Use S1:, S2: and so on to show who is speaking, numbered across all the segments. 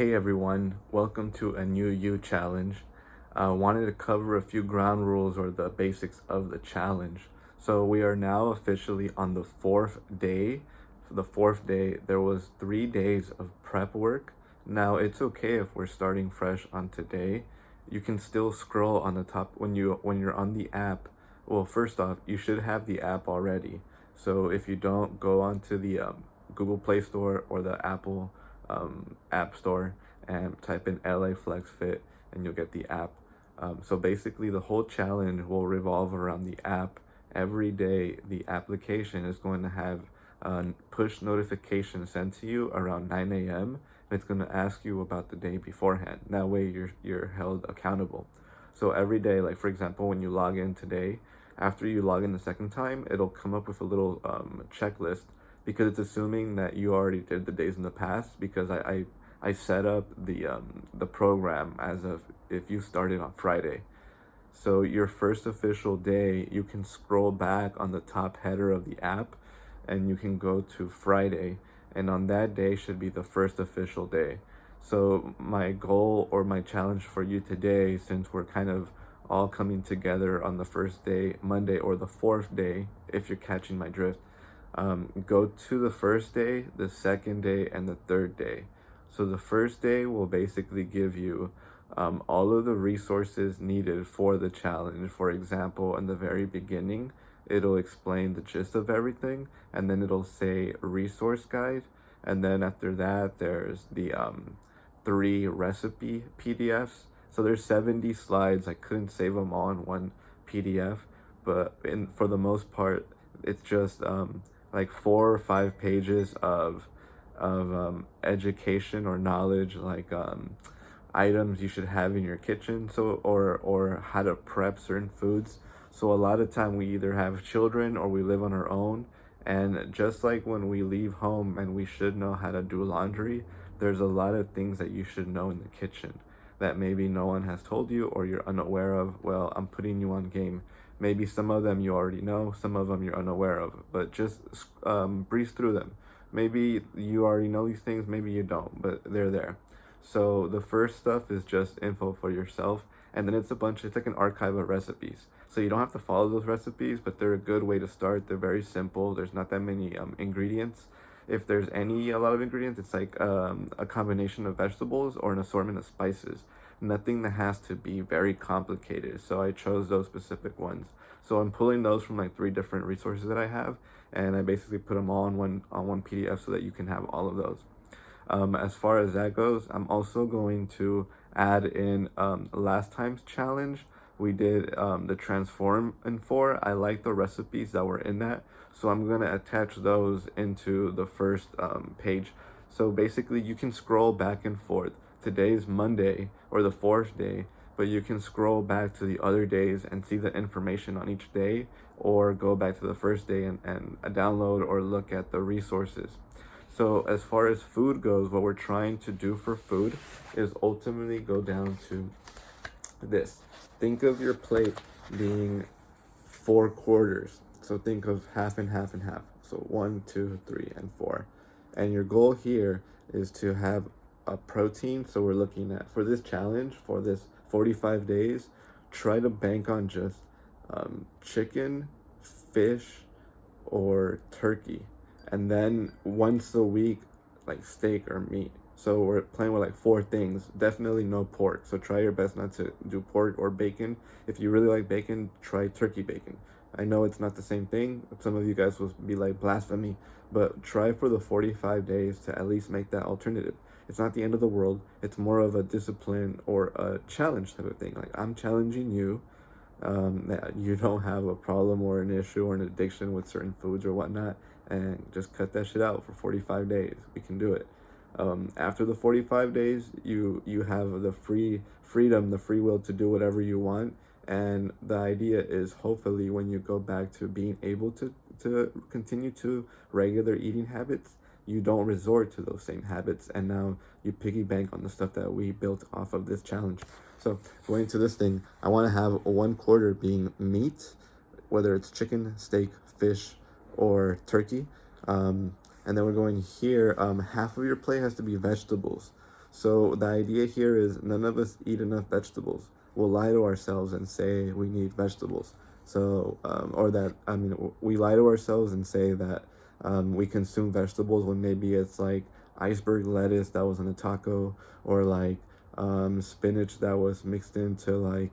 S1: Hey everyone, welcome to a new you challenge. Wanted to cover a few ground rules or the basics of the challenge. So we are now officially on the fourth day. For the fourth day, there was 3 days of prep work. Now it's okay if we're starting fresh on today. You can still scroll on the top when you're on the app. Well, first off, you should have the app already. So if you don't, go onto the Google Play Store or the Apple App Store and type in LA Flex Fit and you'll get the app. So basically, the whole challenge will revolve around the app. Every day, the application is going to have a push notification sent to you around 9 a.m. and it's going to ask you about the day beforehand. That way, you're held accountable. So every day, like for example, when you log in today, after you log in the second time, it'll come up with a little checklist because it's assuming that you already did the days in the past because I set up the program as of if you started on Friday. So your first official day, you can scroll back on the top header of the app and you can go to Friday, and on that day should be the first official day. So my goal or my challenge for you today, since we're kind of all coming together on the first day, Monday, or the fourth day, if you're catching my drift, go to the first day, the second day, and the third day. So the first day will basically give you all of the resources needed for the challenge. For example, in the very beginning, it'll explain the gist of everything, and then it'll say resource guide. And then after that, there's the 3 recipe PDFs. So there's 70 slides. I couldn't save them all in one PDF, but for the most part, it's just like 4 or 5 pages of education or knowledge, like items you should have in your kitchen, so or how to prep certain foods. So a lot of time we either have children or we live on our own, and just like when we leave home and we should know how to do laundry, there's a lot of things that you should know in the kitchen that maybe no one has told you or you're unaware of. Well, I'm putting you on game. Maybe some of them you already know, some of them you're unaware of, but just breeze through them. Maybe you already know these things, maybe you don't, but they're there. So the first stuff is just info for yourself, and then it's like an archive of recipes. So you don't have to follow those recipes, but they're a good way to start. They're very simple. There's not that many ingredients. If there's a lot of ingredients, it's like a combination of vegetables or an assortment of spices. Nothing that has to be very complicated. So I chose those specific ones. So I'm pulling those from like 3 different resources that I have, and I basically put them all on one PDF so that you can have all of those. As far as that goes, I'm also going to add in last time's challenge. We did the transform in 4. I like the recipes that were in that, so I'm going to attach those into the first page. So basically, you can scroll back and forth. Today's Monday or the fourth day, but you can scroll back to the other days and see the information on each day, or go back to the first day and download or look at the resources. So as far as food goes, what we're trying to do for food is ultimately go down to this. Think of your plate being 4 quarters. So think of half and half and half. So 1, 2, 3, and 4. And your goal here is to have a protein. So we're looking at, for this challenge, for this 45 days, try to bank on just chicken, fish, or turkey, and then once a week, like steak or meat. So we're playing with like 4 things. Definitely no pork. So try your best not to do pork or bacon. If you really like bacon, try turkey bacon. I know it's not the same thing. Some of you guys will be like blasphemy, but try for the 45 days to at least make that alternative. It's not the end of the world. It's more of a discipline or a challenge type of thing. Like, I'm challenging you that you don't have a problem or an issue or an addiction with certain foods or whatnot, and just cut that shit out for 45 days. We can do it. After the 45 days, you have the freedom, the free will to do whatever you want. And the idea is, hopefully, when you go back to being able to continue to regular eating habits, you don't resort to those same habits, and now you piggy bank on the stuff that we built off of this challenge. So going to this thing, I want to have 1 quarter being meat, whether it's chicken, steak, fish, or turkey. And then we're going here, half of your plate has to be vegetables. So the idea here is none of us eat enough vegetables. We'll lie to ourselves and say we need vegetables. So, or that, I mean, we lie to ourselves and say that we consume vegetables when maybe it's like iceberg lettuce that was in a taco, or like spinach that was mixed into like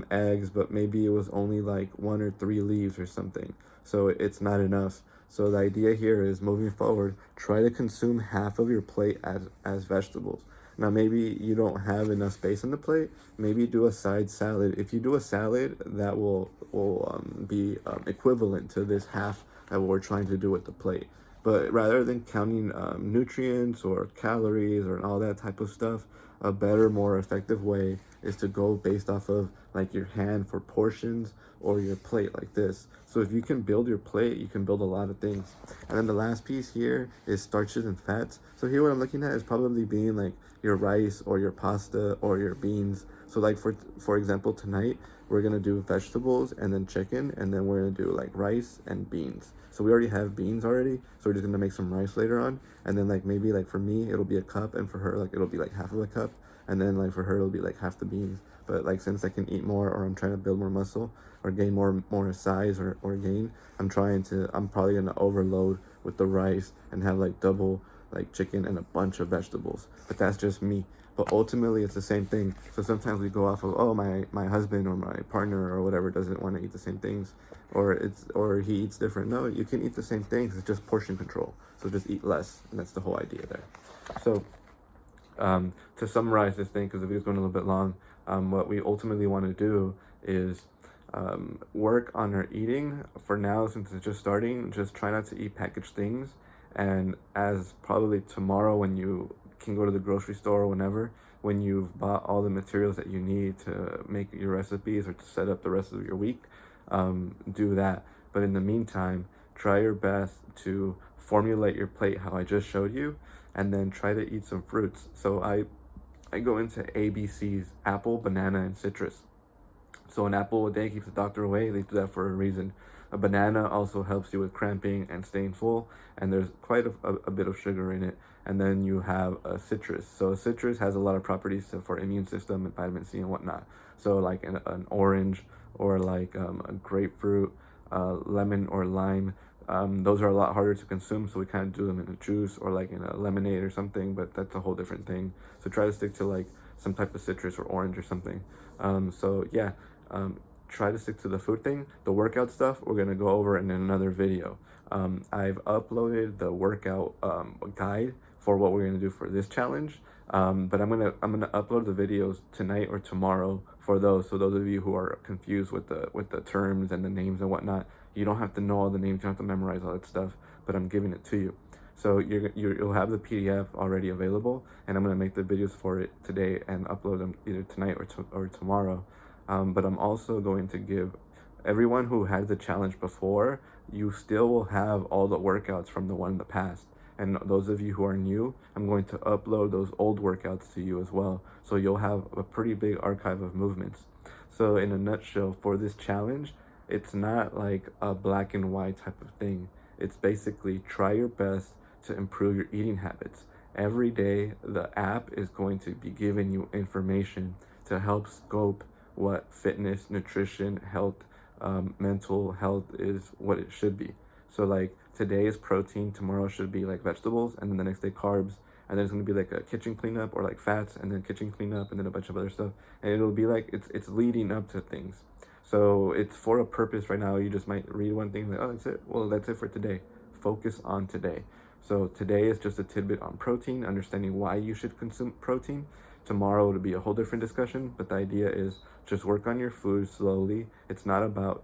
S1: eggs, but maybe it was only like 1 or 3 leaves or something. So it's not enough. So the idea here is moving forward, try to consume half of your plate as vegetables. Now maybe you don't have enough space on the plate. Maybe do a side salad. If you do a salad, that will be equivalent to this half that we're trying to do with the plate. But rather than counting nutrients or calories or all that type of stuff, a better, more effective way is to go based off of like your hand for portions or your plate like this. So if you can build your plate, you can build a lot of things. And then the last piece here is starches and fats. So here what I'm looking at is probably being like your rice or your pasta or your beans. So like for example, tonight we're gonna do vegetables and then chicken, and then we're gonna do like rice and beans. So we already have beans already, so we're just gonna make some rice later on, and then like maybe like for me it'll be a cup, and for her like it'll be like half of a cup, and then like for her it'll be like half the beans. But like since I can eat more, or I'm trying to build more muscle or gain more size or gain, I'm probably gonna overload with the rice and have like double like chicken and a bunch of vegetables. But that's just me. But ultimately it's the same thing. So sometimes we go off of, oh, my husband or my partner or whatever doesn't want to eat the same things, or he eats different. No, you can eat the same things. It's just portion control. So just eat less, and that's the whole idea there. So to summarize this thing, because the video's going a little bit long, what we ultimately want to do is work on our eating. For now, since it's just starting, just try not to eat packaged things. And as probably tomorrow, when you can go to the grocery store or whenever, when you've bought all the materials that you need to make your recipes or to set up the rest of your week, do that. But in the meantime, try your best to formulate your plate how I just showed you, and then try to eat some fruits. So I go into ABCs: apple, banana, and citrus. So an apple a day keeps the doctor away. They do that for a reason. A banana also helps you with cramping and staying full, and there's quite a bit of sugar in it. And then you have a citrus. So a citrus has a lot of properties for immune system and vitamin C and whatnot. So like an orange, or like a grapefruit, lemon or lime. Those are a lot harder to consume, so we kind of do them in a juice or like in a lemonade or something, but that's a whole different thing. So try to stick to like some type of citrus or orange or something. So yeah, try to stick to the food thing. The workout stuff we're gonna go over in another video. I've uploaded the workout guide for what we're gonna do for this challenge. But I'm gonna upload the videos tonight or tomorrow for those. So those of you who are confused with the terms and the names and whatnot, you don't have to know all the names. You don't have to memorize all that stuff. But I'm giving it to you. So you'll have the PDF already available, and I'm gonna make the videos for it today and upload them either tonight or tomorrow. But I'm also going to give everyone who had the challenge before, you still will have all the workouts from the one in the past. And those of you who are new, I'm going to upload those old workouts to you as well. So you'll have a pretty big archive of movements. So in a nutshell, for this challenge, it's not like a black and white type of thing. It's basically try your best to improve your eating habits. Every day, the app is going to be giving you information to help scope what fitness, nutrition, health, mental health is, what it should be. So like today is protein, tomorrow should be like vegetables, and then the next day carbs, and then it's gonna be like a kitchen cleanup, or like fats, and then kitchen cleanup, and then a bunch of other stuff, and it'll be like it's leading up to things. So it's for a purpose. Right now, you just might read one thing like, oh, that's it. Well, that's it for today. Focus on today. So today is just a tidbit on protein, understanding why you should consume protein. Tomorrow it'll be a whole different discussion, but the idea is just work on your food slowly. It's not about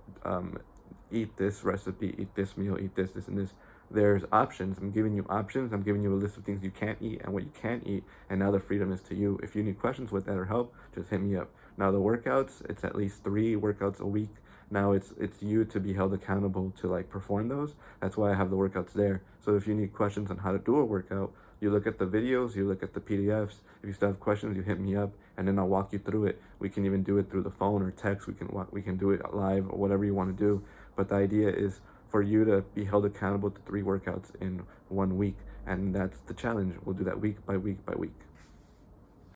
S1: eat this recipe, eat this meal, eat this, and this. There's options. I'm giving you options. I'm giving you a list of things you can't eat and what you can eat, and now the freedom is to you. If you need questions with that or help, just hit me up. Now the workouts, it's at least 3 workouts a week. Now it's you to be held accountable to like perform those. That's why I have the workouts there. So if you need questions on how to do a workout, you look at the videos, you look at the PDFs. If you still have questions, you hit me up, and then I'll walk you through it. We can even do it through the phone or text. We can do it live or whatever you want to do. But the idea is for you to be held accountable to 3 workouts in 1 week, and that's the challenge. We'll do that week by week by week.